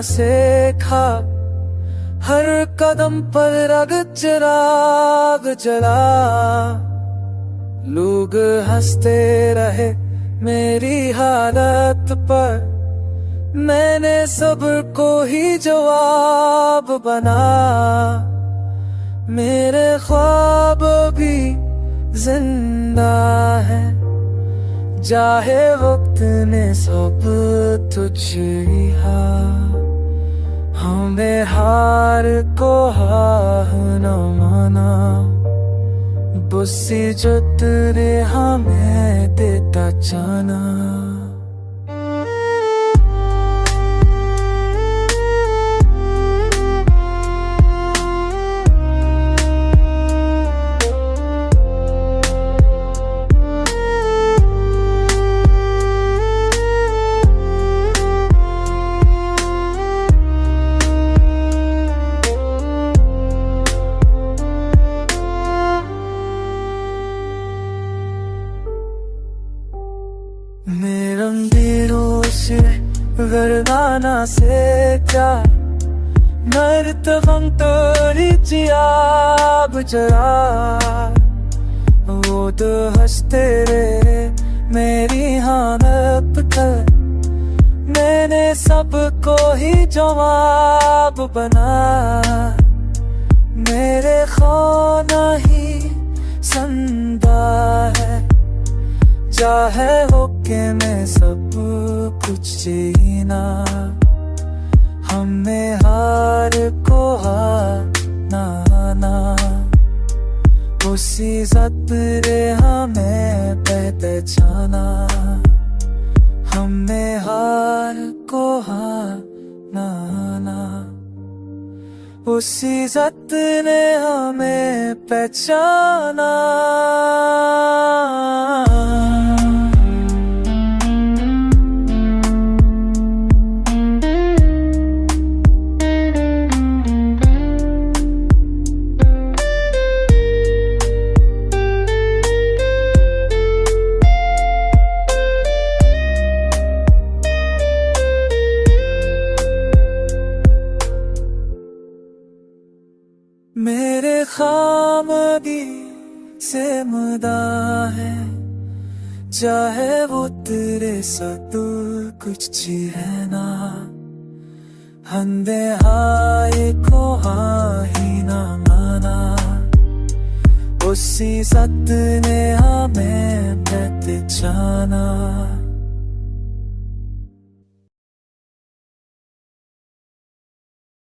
सीखा, हर कदम पर रग चिराग जला। लोग हंसते रहे मेरी हालत पर, मैंने सबको ही जवाब बना। मेरे ख्वाब भी जिंदा है, चाहे वक्त ने सब तुझ लिया। हमें हार को हार न माना, बुस्सी जो तेरे हमें देता जाना। मेरे अंधेरों से वरदाना से क्या, नर्तकं तोरी जियाब जरा। वो तो हंसते रहे मेरी हालत पर, मैंने सबको ही जवाब बना। मेरे खाना ही संदा है, चाहे हो के मैं सब कुछ जीना। हमें हार को हार ना आना, उसी ज़तरे हमें पहचाना। हमें हार को हार ना आना, उसी ज़तरे हमें पहचाना। मेरे खामगी से मुदा है, चाहे वो तेरे साथ कुछ है ना। हंदे हाय को हाँ ही ना माना, उसी सत ने हमें